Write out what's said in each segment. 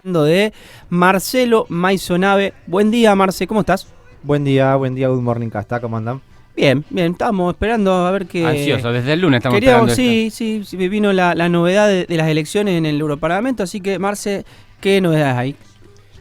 De Marcelo Maisonave. Buen día, Marce, ¿cómo estás? Buen día, good morning, Casta, ¿cómo andan? Bien, estamos esperando a ver qué... Ansioso, desde el lunes estamos esperando sí, vino la novedad de las elecciones en el Europarlamento, así que, Marce, ¿qué novedades hay?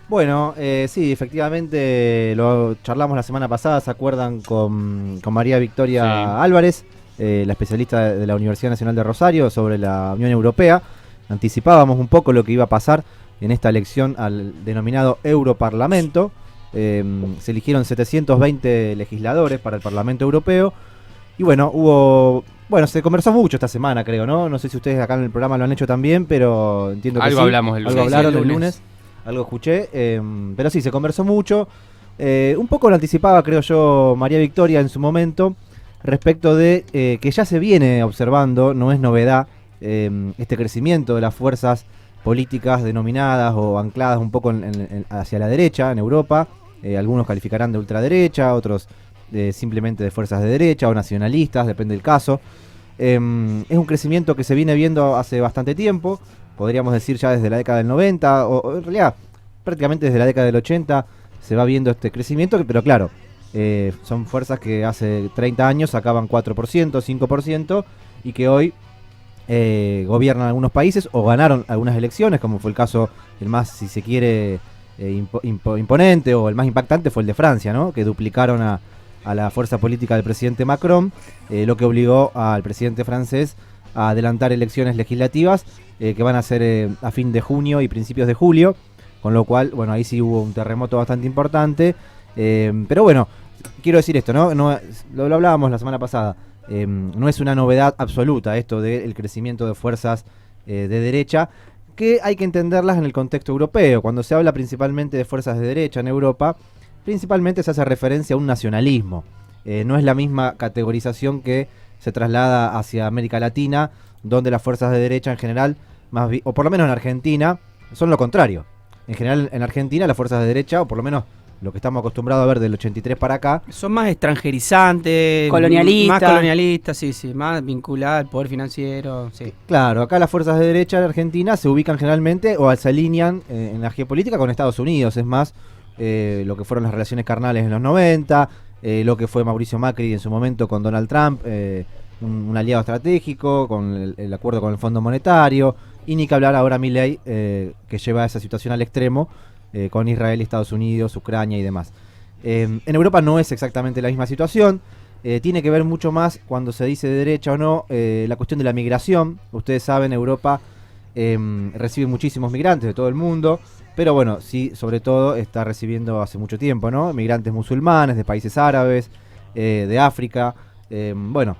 Bueno, sí, efectivamente lo charlamos la semana pasada, ¿se acuerdan? Con María Victoria Álvarez, la especialista de la Universidad Nacional de Rosario, sobre la Unión Europea. Anticipábamos un poco lo que iba a pasar en esta elección al denominado Europarlamento. Se eligieron 720 legisladores para el Parlamento Europeo. Y bueno, se conversó mucho esta semana, creo, ¿no? No sé si ustedes acá en el programa lo han hecho también, pero entiendo que algo sí. Hablamos el lunes. Algo hablaron el lunes. Algo escuché, pero sí, se conversó mucho. Un poco lo anticipaba, creo yo, María Victoria en su momento, respecto de que ya se viene observando, no es novedad, este crecimiento de las fuerzas políticas denominadas o ancladas un poco hacia la derecha en Europa. Algunos calificarán de ultraderecha, otros simplemente de fuerzas de derecha o nacionalistas, depende del caso. Es un crecimiento que se viene viendo hace bastante tiempo, podríamos decir ya desde la década del 90, o en realidad prácticamente desde la década del 80 se va viendo este crecimiento, pero claro, son fuerzas que hace 30 años sacaban 4%, 5%, y que hoy gobiernan algunos países o ganaron algunas elecciones, como fue el caso, el más, si se quiere, imponente o el más impactante fue el de Francia, ¿no? Que duplicaron a la fuerza política del presidente Macron, lo que obligó al presidente francés a adelantar elecciones legislativas que van a ser a fin de junio y principios de julio, con lo cual, bueno, ahí sí hubo un terremoto bastante importante, pero bueno, quiero decir esto, ¿no? Lo hablábamos la semana pasada, no es una novedad absoluta esto del crecimiento de fuerzas de derecha, que hay que entenderlas en el contexto europeo. Cuando se habla principalmente de fuerzas de derecha en Europa, principalmente se hace referencia a un nacionalismo. No es la misma categorización que se traslada hacia América Latina, donde las fuerzas de derecha en general, o por lo menos en Argentina, son lo contrario. En general en Argentina las fuerzas de derecha, o por lo menos lo que estamos acostumbrados a ver del 83 para acá, son más extranjerizantes, colonialistas. Más colonialistas, sí, más vinculadas al poder financiero, sí. Claro, acá las fuerzas de derecha de Argentina se ubican generalmente o se alinean en la geopolítica con Estados Unidos, es más, lo que fueron las relaciones carnales en los 90, lo que fue Mauricio Macri en su momento con Donald Trump, un aliado estratégico, con el acuerdo con el Fondo Monetario, y ni que hablar ahora Milei, que lleva esa situación al extremo, con Israel, Estados Unidos, Ucrania y demás. En Europa no es exactamente la misma situación, tiene que ver mucho más cuando se dice de derecha o no, la cuestión de la migración. Ustedes saben, Europa recibe muchísimos migrantes de todo el mundo, pero bueno, sí, sobre todo está recibiendo hace mucho tiempo, ¿no? Migrantes musulmanes, de países árabes, de África, bueno,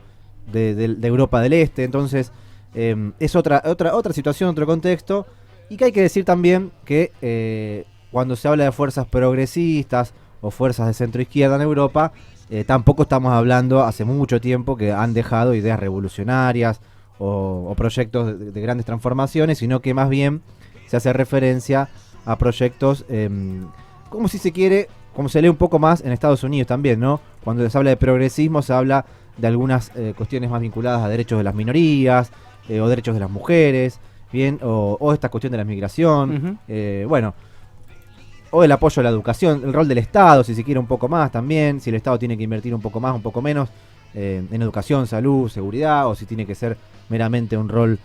de Europa del Este. Entonces, es otra situación, otro contexto, y que hay que decir también que cuando se habla de fuerzas progresistas o fuerzas de centro izquierda en Europa, tampoco estamos hablando hace mucho tiempo que han dejado ideas revolucionarias o proyectos de grandes transformaciones, sino que más bien se hace referencia a proyectos, como si se quiere, como se lee un poco más en Estados Unidos también, ¿no? Cuando se habla de progresismo se habla de algunas cuestiones más vinculadas a derechos de las minorías, o derechos de las mujeres, bien, o esta cuestión de la migración, bueno, o el apoyo a la educación, el rol del Estado, si se quiere un poco más también, si el Estado tiene que invertir un poco más, un poco menos, en educación, salud, seguridad, o si tiene que ser meramente un rol,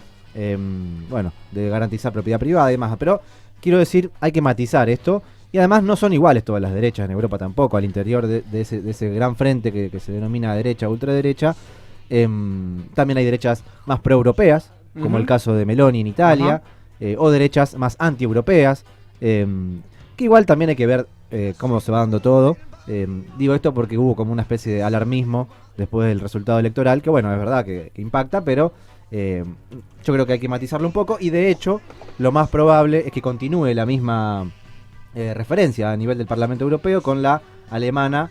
bueno, de garantizar propiedad privada y demás. Pero quiero decir, hay que matizar esto, y además no son iguales todas las derechas en Europa tampoco, al interior de ese gran frente que se denomina derecha o ultraderecha. También hay derechas más pro-europeas, como el caso de Meloni en Italia, o derechas más anti-europeas, que igual también hay que ver cómo se va dando todo. Digo esto porque hubo como una especie de alarmismo después del resultado electoral, que bueno, es verdad que impacta, pero yo creo que hay que matizarlo un poco, y de hecho lo más probable es que continúe la misma referencia a nivel del Parlamento Europeo con la alemana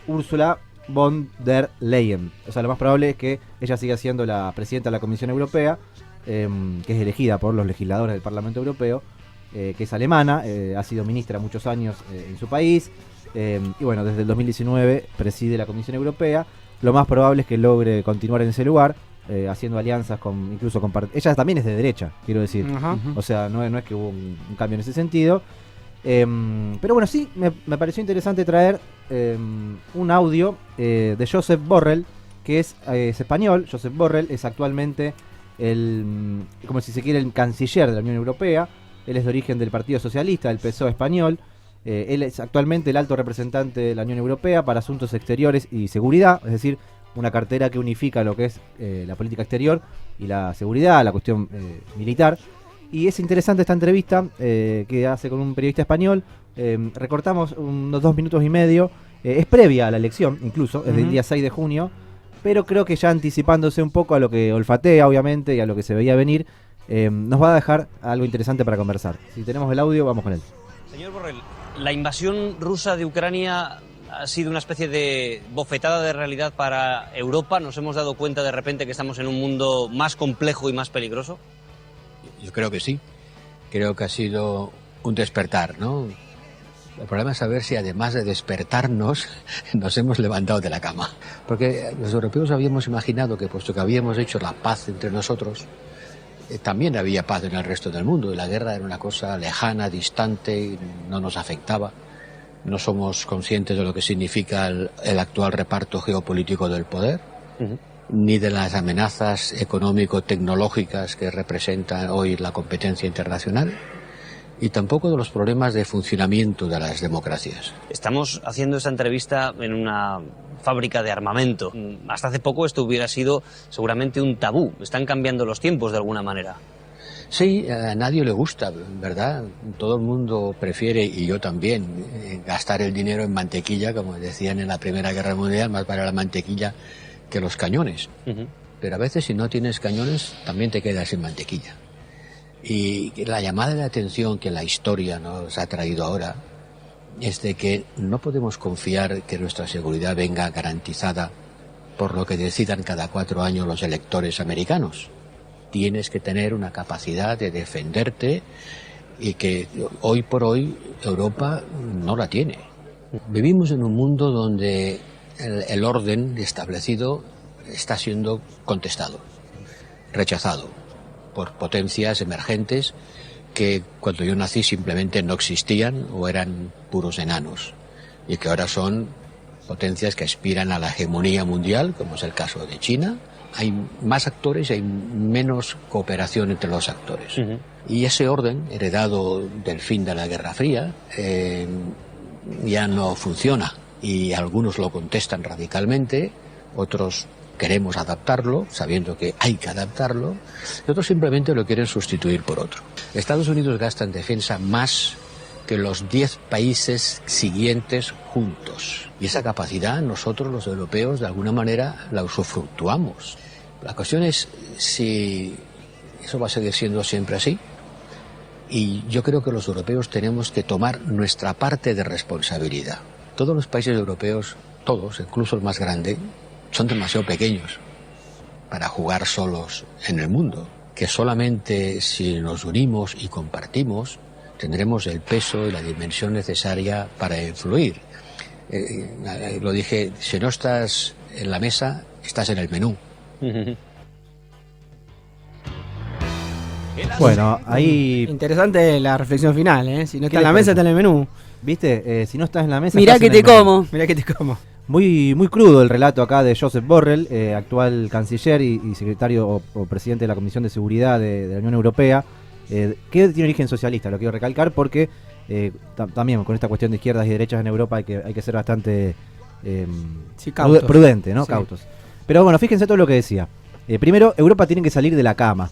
Ursula von der Leyen. O sea, lo más probable es que ella siga siendo la presidenta de la Comisión Europea, que es elegida por los legisladores del Parlamento Europeo, que es alemana, ha sido ministra muchos años en su país, y bueno, desde el 2019 preside la Comisión Europea. Lo más probable es que logre continuar en ese lugar, haciendo alianzas incluso con ella también es de derecha, quiero decir. Ajá. O sea, no es que hubo un cambio en ese sentido. Pero bueno, sí, me pareció interesante traer un audio de Josep Borrell, que es español. Josep Borrell es actualmente como si se quiere, el canciller de la Unión Europea. Él es de origen del Partido Socialista, del PSOE español. Él es actualmente el alto representante de la Unión Europea para Asuntos Exteriores y Seguridad, es decir, una cartera que unifica lo que es la política exterior y la seguridad, la cuestión militar. Y es interesante esta entrevista que hace con un periodista español. Recortamos unos 2 minutos y medio. Es previa a la elección, incluso, es del día 6 de junio. Pero creo que ya anticipándose un poco a lo que olfatea, obviamente, y a lo que se veía venir, nos va a dejar algo interesante para conversar. Si tenemos el audio, vamos con él. Señor Borrell, la invasión rusa de Ucrania ha sido una especie de bofetada de realidad para Europa. ¿Nos hemos dado cuenta de repente que estamos en un mundo más complejo y más peligroso? Yo creo que sí. Creo que ha sido un despertar, ¿no? El problema es saber si además de despertarnos nos hemos levantado de la cama. Porque los europeos habíamos imaginado que puesto que habíamos hecho la paz entre nosotros, también había paz en el resto del mundo. Y la guerra era una cosa lejana, distante, y no nos afectaba. No somos conscientes de lo que significa el actual reparto geopolítico del poder, ni de las amenazas económico-tecnológicas que representa hoy la competencia internacional, y tampoco de los problemas de funcionamiento de las democracias. Estamos haciendo esta entrevista en una fábrica de armamento. Hasta hace poco esto hubiera sido seguramente un tabú. Están cambiando los tiempos de alguna manera. Sí, a nadie le gusta, ¿verdad? Todo el mundo prefiere, y yo también, gastar el dinero en mantequilla, como decían en la Primera Guerra Mundial, más para la mantequilla que los cañones. Pero a veces si no tienes cañones, también te quedas sin mantequilla. Y la llamada de atención que la historia nos ha traído ahora es de que no podemos confiar que nuestra seguridad venga garantizada por lo que decidan cada 4 años los electores americanos. Tienes que tener una capacidad de defenderte, y que hoy por hoy Europa no la tiene. Vivimos en un mundo donde el orden establecido está siendo contestado, rechazado por potencias emergentes que cuando yo nací simplemente no existían o eran puros enanos, y que ahora son potencias que aspiran a la hegemonía mundial, como es el caso de China. Hay más actores y hay menos cooperación entre los actores. Y ese orden, heredado del fin de la Guerra Fría, ya no funciona. Y algunos lo contestan radicalmente, otros queremos adaptarlo, sabiendo que hay que adaptarlo, y otros simplemente lo quieren sustituir por otro. Estados Unidos gasta en defensa más que los 10 países siguientes juntos. Y esa capacidad nosotros, los europeos, de alguna manera la usufructuamos. La cuestión es si eso va a seguir siendo siempre así. Y yo creo que los europeos tenemos que tomar nuestra parte de responsabilidad. Todos los países europeos, todos, incluso el más grande, son demasiado pequeños para jugar solos en el mundo. Que solamente si nos unimos y compartimos, tendremos el peso y la dimensión necesaria para influir. Lo dije, si no estás en la mesa, estás en el menú. Bueno, ahí... Interesante la reflexión final, ¿eh? Si no está ¿Qué en la les mesa, parece? está en el menú. ¿Viste? Si no estás en la mesa... Mirá estás que en te el menú. como. Mirá que te como. Muy, muy crudo el relato acá de Josep Borrell, actual canciller y secretario o presidente de la Comisión de Seguridad de la Unión Europea, que tiene origen socialista, lo quiero recalcar porque también con esta cuestión de izquierdas y derechas en Europa hay que ser bastante Sí, cautos. prudente, ¿no? Sí. Cautos. Pero bueno, fíjense todo lo que decía. Primero, Europa tiene que salir de la cama,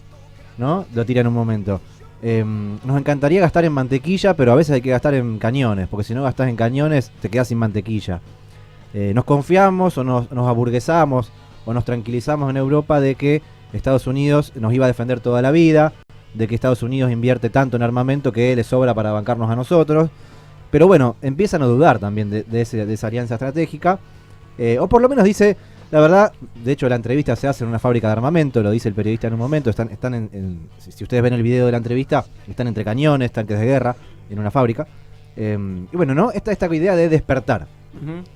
¿no? Lo tira en un momento. Nos encantaría gastar en mantequilla, pero a veces hay que gastar en cañones, porque si no gastas en cañones te quedas sin mantequilla. Nos confiamos o nos aburguesamos o nos tranquilizamos en Europa de que Estados Unidos nos iba a defender toda la vida, de que Estados Unidos invierte tanto en armamento que le sobra para bancarnos a nosotros. Pero bueno, empiezan a dudar también de esa alianza estratégica, o por lo menos dice, la verdad, de hecho la entrevista se hace en una fábrica de armamento, lo dice el periodista en un momento, están si ustedes ven el video de la entrevista, están entre cañones, tanques de guerra, en una fábrica. Y bueno, ¿no? Esta idea de despertar,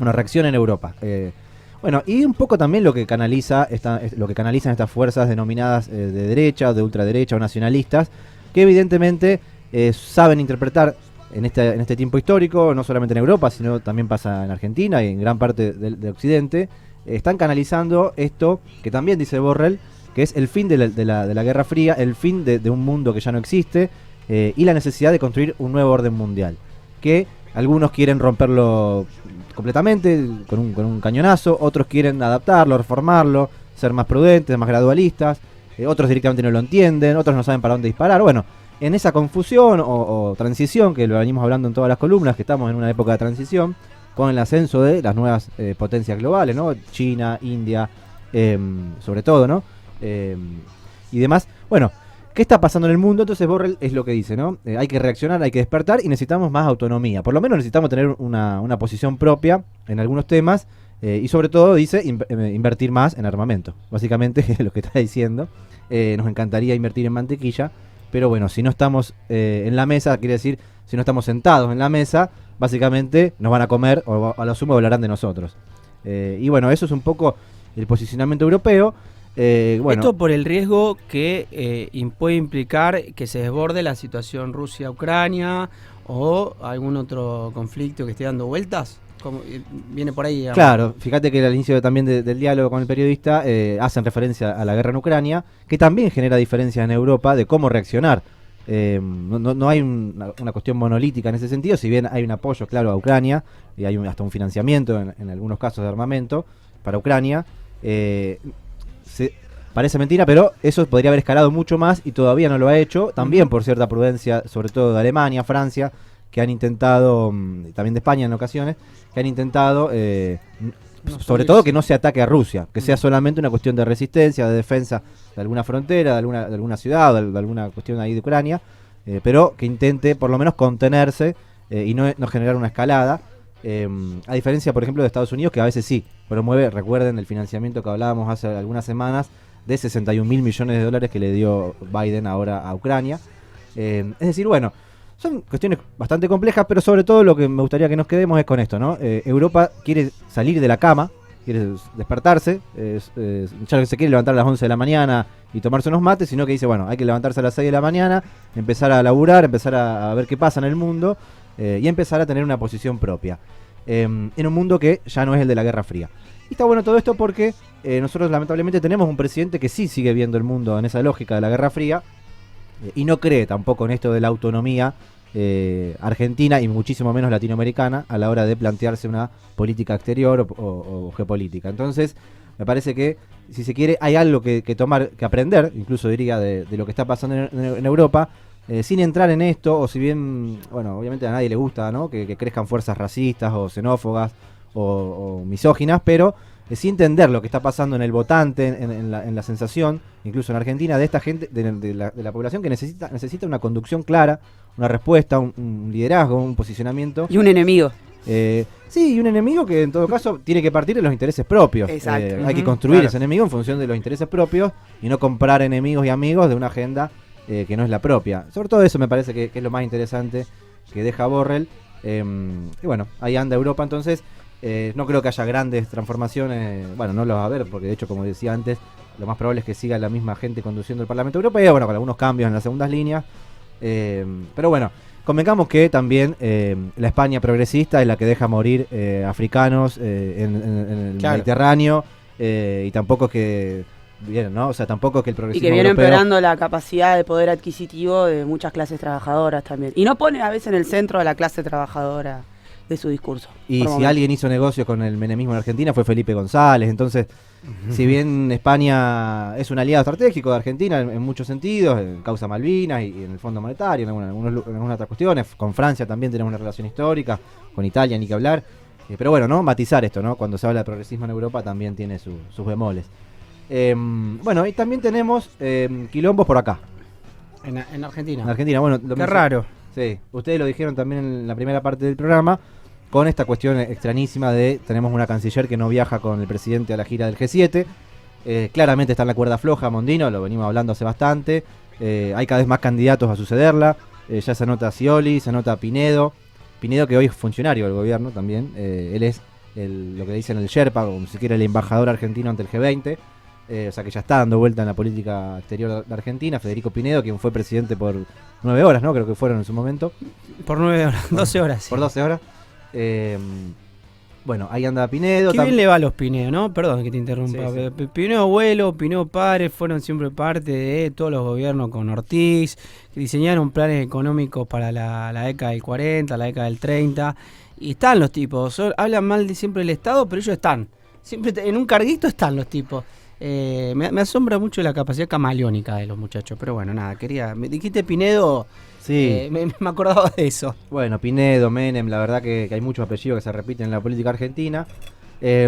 una reacción en Europa. Bueno, y un poco también lo que canalizan estas fuerzas denominadas de derecha, de ultraderecha o nacionalistas, que evidentemente saben interpretar en este tiempo histórico, no solamente en Europa, sino también pasa en Argentina y en gran parte de Occidente, están canalizando esto que también dice Borrell, que es el fin de la Guerra Fría, el fin de un mundo que ya no existe, y la necesidad de construir un nuevo orden mundial, que algunos quieren romperlo completamente con un cañonazo, otros quieren adaptarlo, reformarlo, ser más prudentes, más gradualistas, otros directamente no lo entienden, otros no saben para dónde disparar. Bueno, en esa confusión o transición, que lo venimos hablando en todas las columnas, que estamos en una época de transición, con el ascenso de las nuevas potencias globales, ¿no? China, India, sobre todo, ¿no? Y demás. Bueno, ¿qué está pasando en el mundo? Entonces Borrell es lo que dice, ¿no? Hay que reaccionar, hay que despertar y necesitamos más autonomía. Por lo menos necesitamos tener una posición propia en algunos temas y sobre todo, dice, invertir más en armamento. Básicamente es lo que está diciendo. Nos encantaría invertir en mantequilla, pero bueno, si no estamos en la mesa, quiere decir, si no estamos sentados en la mesa, básicamente nos van a comer o a lo sumo hablarán de nosotros. Y bueno, eso es un poco el posicionamiento europeo. Bueno. Esto por el riesgo que puede implicar que se desborde la situación Rusia-Ucrania o algún otro conflicto que esté dando vueltas. Viene por ahí, digamos. Claro, fíjate que al inicio también del diálogo con el periodista hacen referencia a la guerra en Ucrania, que también genera diferencias en Europa de cómo reaccionar. No hay una cuestión monolítica en ese sentido, si bien hay un apoyo claro a Ucrania y hay hasta un financiamiento en algunos casos de armamento para Ucrania. Parece mentira, pero eso podría haber escalado mucho más y todavía no lo ha hecho, también por cierta prudencia, sobre todo de Alemania, Francia, que han intentado, también de España en ocasiones, que han intentado, sobre todo que no se ataque a Rusia, que sea solamente una cuestión de resistencia, de defensa de alguna frontera, de alguna ciudad, de alguna cuestión ahí de Ucrania, pero que intente por lo menos contenerse y no generar una escalada. A diferencia, por ejemplo, de Estados Unidos, que a veces sí promueve, recuerden el financiamiento que hablábamos hace algunas semanas, de 61.000 millones de dólares que le dio Biden ahora a Ucrania. Es decir, bueno, son cuestiones bastante complejas, pero sobre todo lo que me gustaría que nos quedemos es con esto, ¿no? Europa quiere salir de la cama, quiere despertarse, ya no se quiere levantar a las 11 de la mañana y tomarse unos mates, sino que dice, bueno, hay que levantarse a las 6 de la mañana, empezar a laburar, empezar a ver qué pasa en el mundo, y empezar a tener una posición propia en un mundo que ya no es el de la Guerra Fría. Y está bueno todo esto porque nosotros lamentablemente tenemos un presidente que sí sigue viendo el mundo en esa lógica de la Guerra Fría y no cree tampoco en esto de la autonomía argentina y muchísimo menos latinoamericana a la hora de plantearse una política exterior o geopolítica. Entonces me parece que, si se quiere, hay algo que tomar, que aprender, incluso diría, de lo que está pasando en Europa, sin entrar en esto, o si bien, bueno, obviamente a nadie le gusta, ¿no?, que crezcan fuerzas racistas o xenófobas o misóginas, pero sí entender lo que está pasando en el votante, en la sensación, incluso en Argentina, de esta gente, de la población que necesita una conducción clara, una respuesta, un liderazgo, un posicionamiento. Y un enemigo. Sí, y un enemigo que en todo caso tiene que partir de los intereses propios. Exacto. Hay que construir ese enemigo en función de los intereses propios y no comprar enemigos y amigos de una agenda que no es la propia. Sobre todo eso me parece que es lo más interesante que deja Borrell. Y bueno, ahí anda Europa. Entonces no creo que haya grandes transformaciones. Bueno, no lo va a haber porque de hecho, como decía antes, lo más probable es que siga la misma gente conduciendo el Parlamento Europeo, bueno, con algunos cambios en las segundas líneas. Pero bueno, convengamos que también la España progresista es la que deja morir africanos en el Mediterráneo, y tampoco es que bien, ¿no? O sea, tampoco es que el progresismo y que viene europeo empeorando la capacidad de poder adquisitivo de muchas clases trabajadoras también. Y no pone a veces en el centro a la clase trabajadora de su discurso. Y si alguien hizo negocios con el menemismo en Argentina fue Felipe González. Entonces, si bien España es un aliado estratégico de Argentina en muchos sentidos, en causa Malvinas y en el Fondo Monetario, en algunas otras cuestiones, con Francia también tenemos una relación histórica, con Italia ni que hablar. Pero bueno, ¿no? Matizar esto, ¿no? Cuando se habla de progresismo en Europa también tiene sus bemoles. Bueno, y también tenemos quilombos por acá. En Argentina. En Argentina, bueno. Qué raro. Sí, ustedes lo dijeron también en la primera parte del programa, con esta cuestión extrañísima de tenemos una canciller que no viaja con el presidente a la gira del G7. Claramente está en la cuerda floja Mondino, lo venimos hablando hace bastante. Hay cada vez más candidatos a sucederla. Ya se anota Scioli, se anota Pinedo. Pinedo, que hoy es funcionario del gobierno también. Él es lo que dicen el Sherpa, o si quiere el embajador argentino ante el G20. O sea que ya está dando vuelta en la política exterior de Argentina. Federico Pinedo, quien fue presidente por 9 horas, ¿no? Creo que fueron en su momento. Por 9 horas, 12 horas. Sí. Por 12 horas. Bueno, ahí anda Pinedo. Qué bien le va a los Pinedo, ¿no? Perdón que te interrumpa. Sí, sí. Pinedo abuelo, Pinedo padre fueron siempre parte de todos los gobiernos con Ortiz, que diseñaron planes económicos para la década del 40, la década del 30. Y están los tipos. Hablan mal de siempre del Estado, pero ellos están. Siempre en un carguito están los tipos. Me asombra mucho la capacidad camaleónica de los muchachos. Pero bueno, nada, me dijiste Pinedo. Sí. Me acordaba de eso. Bueno, Pinedo, Menem, la verdad que hay muchos apellidos que se repiten en la política argentina. Y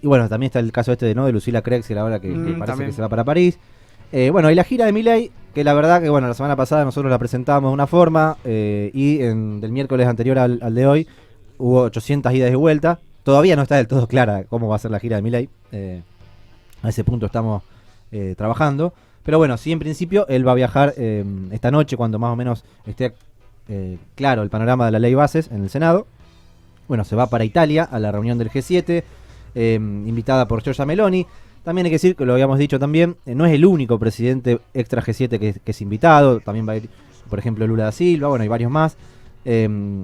bueno, también está el caso de Lucila Krexel ahora que parece también. que se va para París. Bueno, y la gira de Milei, que la verdad que bueno, la semana pasada nosotros la presentábamos de una forma y del miércoles anterior al de hoy hubo 800 idas y vueltas. Todavía no está del todo clara cómo va a ser la gira de Milei. A ese punto estamos trabajando. Pero bueno, sí, en principio él va a viajar esta noche cuando más o menos esté claro el panorama de la ley bases en el Senado. Bueno, se va para Italia a la reunión del G7, invitada por Giorgia Meloni. También hay que decir, que lo habíamos dicho también, no es el único presidente extra G7 que es invitado. También va a ir, por ejemplo, Lula da Silva, bueno, hay varios más.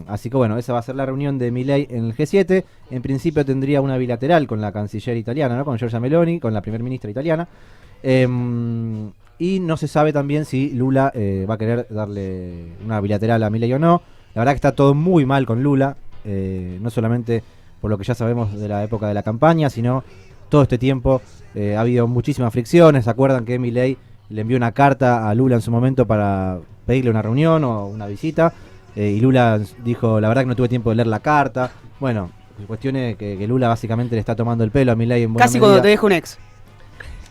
Así que bueno, esa va a ser la reunión de Milei en el G7. En principio tendría una bilateral con la canciller italiana, ¿no? Con Giorgia Meloni, con la primer ministra italiana. Y no se sabe también si Lula va a querer darle una bilateral a Milei o no. La verdad que está todo muy mal con Lula, no solamente por lo que ya sabemos de la época de la campaña, sino todo este tiempo ha habido muchísimas fricciones. ¿Se acuerdan que Milei le envió una carta a Lula en su momento para pedirle una reunión o una visita? Y Lula dijo, la verdad que no tuve tiempo de leer la carta. Bueno, cuestión es que Lula básicamente le está tomando el pelo a Milei en buena Casi medida. cuando te deja un ex.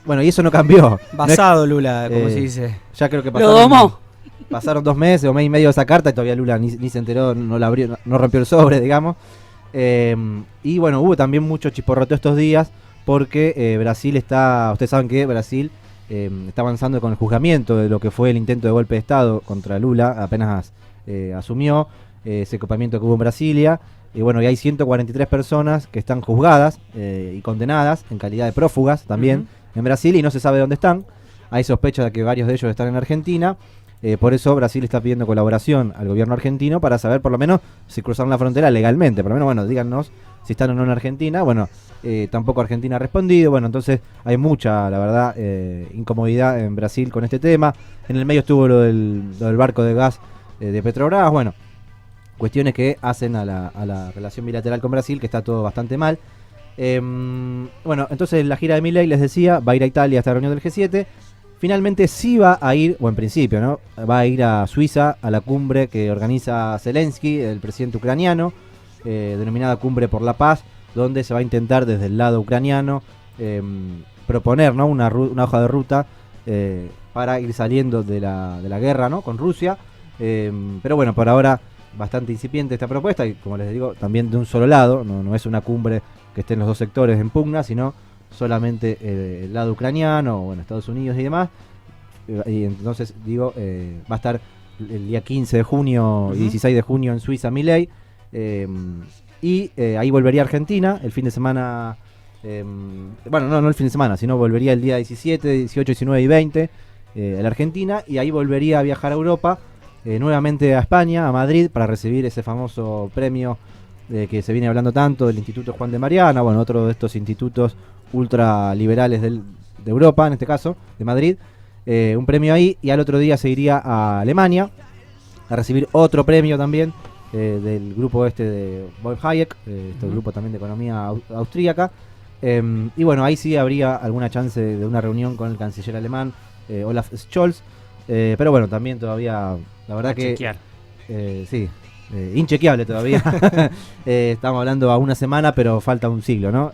Bueno, y eso no cambió. Basado Lula, como se dice. Ya creo que Lo domó. pasaron 2 meses o mes y medio de esa carta y todavía Lula ni se enteró, no la abrió, no rompió el sobre, digamos. Y bueno, hubo también mucho chisporroto estos días porque Brasil ustedes saben que Brasil está avanzando con el juzgamiento de lo que fue el intento de golpe de Estado contra Lula, apenas asumió ese copamiento que hubo en Brasilia. Y bueno, y hay 143 personas que están juzgadas y condenadas en calidad de prófugas también en Brasil y no se sabe dónde están. Hay sospechas de que varios de ellos están en Argentina. Por eso Brasil está pidiendo colaboración al gobierno argentino para saber por lo menos si cruzaron la frontera legalmente. Por lo menos, bueno, díganos si están o no en Argentina. Bueno, tampoco Argentina ha respondido. Bueno, entonces hay mucha, la verdad, incomodidad en Brasil con este tema. En el medio estuvo lo del barco de gas de Petrobras. Bueno, cuestiones que hacen a la relación bilateral con Brasil, que está todo bastante mal. Bueno, entonces la gira de Milei, les decía, va a ir a Italia a esta reunión del G7. Finalmente sí va a ir, o en principio, ¿no? Va a ir a Suiza a la cumbre que organiza Zelensky, el presidente ucraniano, denominada Cumbre por la Paz, donde se va a intentar desde el lado ucraniano proponer, ¿no? una hoja de ruta para ir saliendo de la guerra, ¿no? Con Rusia. Pero bueno, por ahora bastante incipiente esta propuesta y como les digo, también de un solo lado, no es una cumbre que estén los dos sectores en pugna, sino solamente el lado ucraniano, bueno, Estados Unidos y demás. Y entonces digo, va a estar el día 15 de junio y 16 de junio en Suiza Milei, y ahí volvería a Argentina el fin de semana. Bueno, no el fin de semana, sino volvería el día 17, 18, 19 y 20 a la Argentina, y ahí volvería a viajar a Europa, nuevamente a España, a Madrid, para recibir ese famoso premio que se viene hablando tanto, del Instituto Juan de Mariana, bueno, otro de estos institutos ultraliberales de Europa, en este caso, de Madrid. Un premio ahí, y al otro día se iría a Alemania a recibir otro premio también del grupo de Von Hayek, este grupo también de economía austríaca. Y bueno, ahí sí habría alguna chance de una reunión con el canciller alemán Olaf Scholz, pero bueno, también todavía, la verdad que chequear. Sí, inchequeable todavía. Estamos hablando a una semana, pero falta un siglo, ¿no?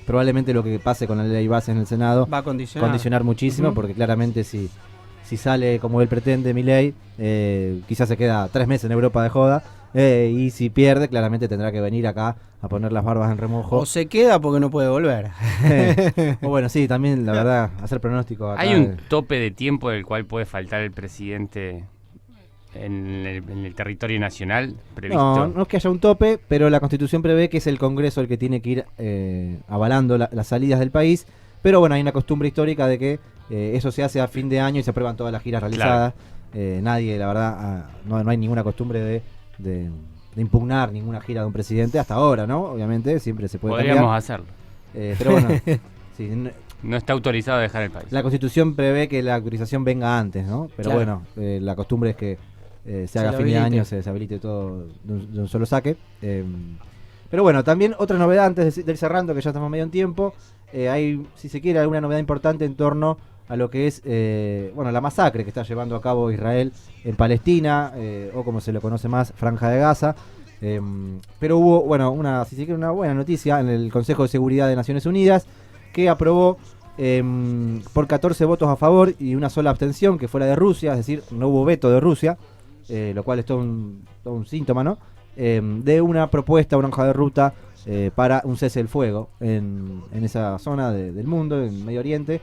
Probablemente lo que pase con la ley base en el Senado va a condicionar muchísimo, porque claramente si sale como él pretende Milei, quizás se queda 3 meses en Europa de joda, y si pierde, claramente tendrá que venir acá a poner las barbas en remojo. O se queda porque no puede volver. O bueno, sí, también la verdad, hacer pronóstico acá. Hay un tope de tiempo del cual puede faltar el presidente en el territorio nacional previsto? No, no es que haya un tope, pero la Constitución prevé que es el Congreso el que tiene que ir avalando las salidas del país. Pero bueno, hay una costumbre histórica de que eso se hace a fin de año y se aprueban todas las giras realizadas. Nadie, la verdad, no hay ninguna costumbre de impugnar ninguna gira de un presidente hasta ahora, ¿no? Obviamente, siempre se puede Podríamos cambiar. hacerlo. Pero bueno, sí, No está autorizado a dejar el país. la Constitución prevé que la autorización venga antes, ¿no? Pero Claro. bueno, la costumbre es que se haga a lo fin de habilite. año, se habilite todo de un solo saque. Pero bueno, también otra novedad antes de ir cerrando, que ya estamos medio en tiempo. Hay, si se quiere, alguna novedad importante en torno a lo que es la masacre que está llevando a cabo Israel en Palestina, o como se lo conoce más, Franja de Gaza. Pero hubo, si se quiere, una buena noticia en el Consejo de Seguridad de Naciones Unidas, que aprobó por 14 votos a favor y una sola abstención, que fue la de Rusia, es decir, no hubo veto de Rusia, lo cual es todo un síntoma, ¿no? De una propuesta, una hoja de ruta para un cese del fuego en esa zona del mundo, en Medio Oriente,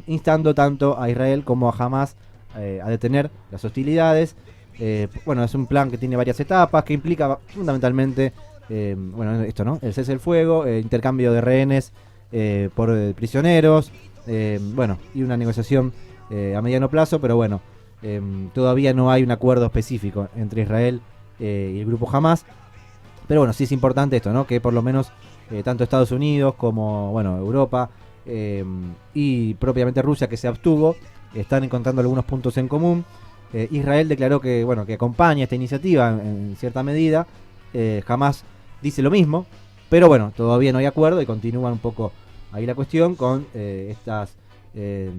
instando tanto a Israel como a Hamas a detener las hostilidades. Es un plan que tiene varias etapas, que implica fundamentalmente esto, ¿no? El cese del fuego, intercambio de rehenes por prisioneros, y una negociación a mediano plazo, pero todavía no hay un acuerdo específico entre Israel y el grupo Hamas. Pero bueno, sí es importante esto, ¿no? Que por lo menos tanto Estados Unidos como Europa y propiamente Rusia, que se abstuvo, están encontrando algunos puntos en común. Israel declaró que acompaña esta iniciativa en cierta medida. Hamas dice lo mismo, pero todavía no hay acuerdo y continúa un poco ahí la cuestión con estas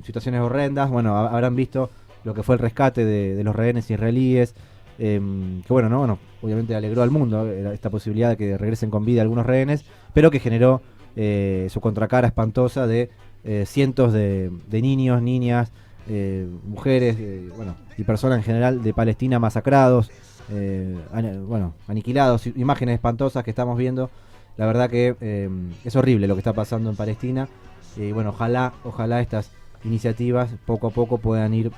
situaciones horrendas. Habrán visto lo que fue el rescate de los rehenes israelíes, obviamente alegró al mundo esta posibilidad de que regresen con vida algunos rehenes, pero que generó su contracara espantosa de cientos de niños, niñas, mujeres, y personas en general de Palestina masacrados, aniquilados, imágenes espantosas que estamos viendo. La verdad que es horrible lo que está pasando en Palestina. Ojalá estas iniciativas poco a poco puedan ir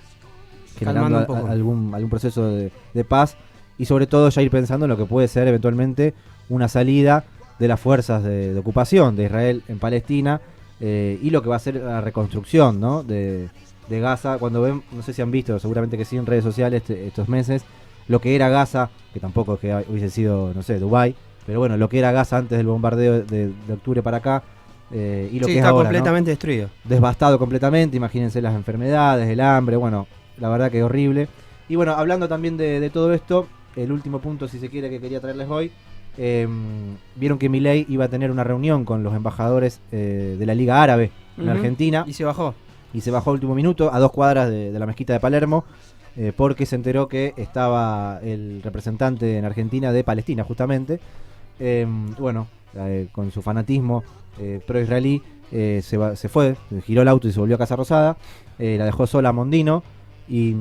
generando Calmando un poco. algún proceso de paz, y sobre todo ya ir pensando en lo que puede ser eventualmente una salida de las fuerzas de ocupación de Israel en Palestina, y lo que va a ser la reconstrucción, ¿no? de Gaza. Cuando ven, no sé si han visto, seguramente que sí, en redes sociales estos meses, lo que era Gaza, que tampoco es que hubiese sido, no sé, Dubái, pero lo que era Gaza antes del bombardeo de octubre para acá, y lo que es está ahora, ¿no? completamente destruido. Devastado completamente. Imagínense las enfermedades, el hambre, la verdad que es horrible. Y hablando también de todo esto, el último punto, si se quiere, que quería traerles hoy, vieron que Milei iba a tener una reunión con los embajadores de la Liga Árabe en Argentina, Y se bajó. y se bajó al último minuto a 2 cuadras de la mezquita de Palermo, porque se enteró que estaba el representante en Argentina de Palestina, justamente. Con su fanatismo pro-israelí, se fue, giró el auto y se volvió a Casa Rosada, la dejó sola a Mondino, y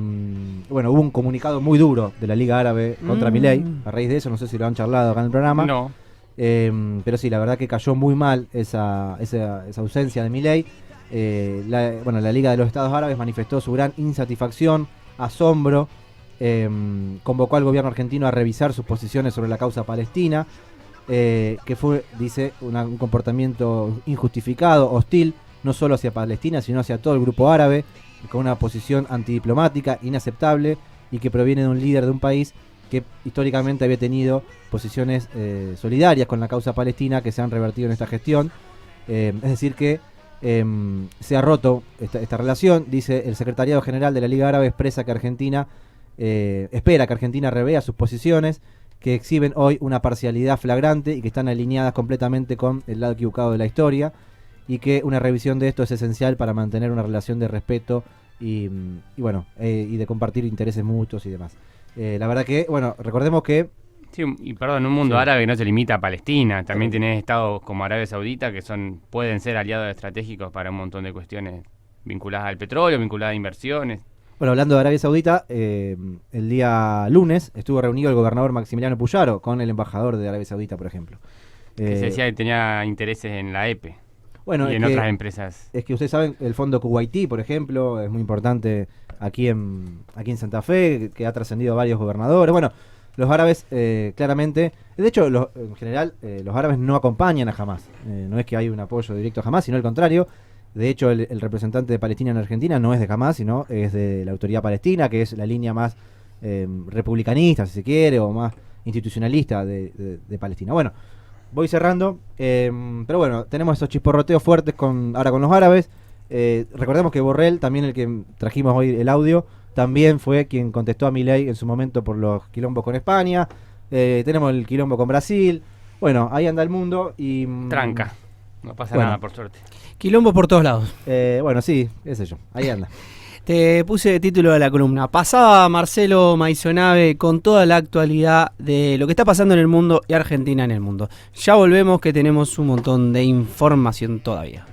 hubo un comunicado muy duro de la Liga Árabe contra Milei. A raíz de eso, no sé si lo han charlado acá en el programa. No. Pero sí, la verdad que cayó muy mal esa ausencia de Milei. La Liga de los Estados Árabes manifestó su gran insatisfacción, asombro, convocó al gobierno argentino a revisar sus posiciones sobre la causa palestina, que fue, dice, un comportamiento injustificado, hostil, no solo hacia Palestina, sino hacia todo el grupo árabe, con una posición antidiplomática, inaceptable, y que proviene de un líder de un país que históricamente había tenido posiciones solidarias con la causa palestina, que se han revertido en esta gestión. Es decir que se ha roto esta relación. Dice: el secretariado general de la Liga Árabe expresa que Argentina espera que Argentina revea sus posiciones, que exhiben hoy una parcialidad flagrante y que están alineadas completamente con el lado equivocado de la historia, y que una revisión de esto es esencial para mantener una relación de respeto y de compartir intereses mutuos y demás. La verdad que, recordemos que Sí, y perdón, un mundo árabe no se limita a Palestina, también tenés estados como Arabia Saudita que pueden ser aliados estratégicos para un montón de cuestiones vinculadas al petróleo, vinculadas a inversiones. hablando de Arabia Saudita, el día lunes estuvo reunido el gobernador Maximiliano Puyaro con el embajador de Arabia Saudita, por ejemplo. Que se decía que tenía intereses en la EPE y es en que, otras empresas. Es que ustedes saben, el fondo Kuwaití, por ejemplo, es muy importante aquí en Santa Fe, que ha trascendido a varios gobernadores. Bueno, los árabes claramente, de hecho, en general, los árabes no acompañan a Hamás. No es que hay un apoyo directo a Hamás, sino al contrario. De hecho, el representante de Palestina en Argentina no es de Hamás, sino es de la Autoridad Palestina, que es la línea más republicanista, si se quiere, o más institucionalista de Palestina. Bueno, voy cerrando, pero bueno, tenemos esos chisporroteos fuertes ahora con los árabes. Recordemos que Borrell, también el que trajimos hoy el audio, también fue quien contestó a Milei en su momento por los quilombos con España. Tenemos el quilombo con Brasil. Bueno, ahí anda el mundo y... Tranca. No pasa nada, por suerte. Quilombo por todos lados. Bueno, sí, qué sé yo. Ahí anda. Te puse de título de la columna. Pasaba Marcelo Maisonave con toda la actualidad de lo que está pasando en el mundo y Argentina en el mundo. Ya volvemos, que tenemos un montón de información todavía.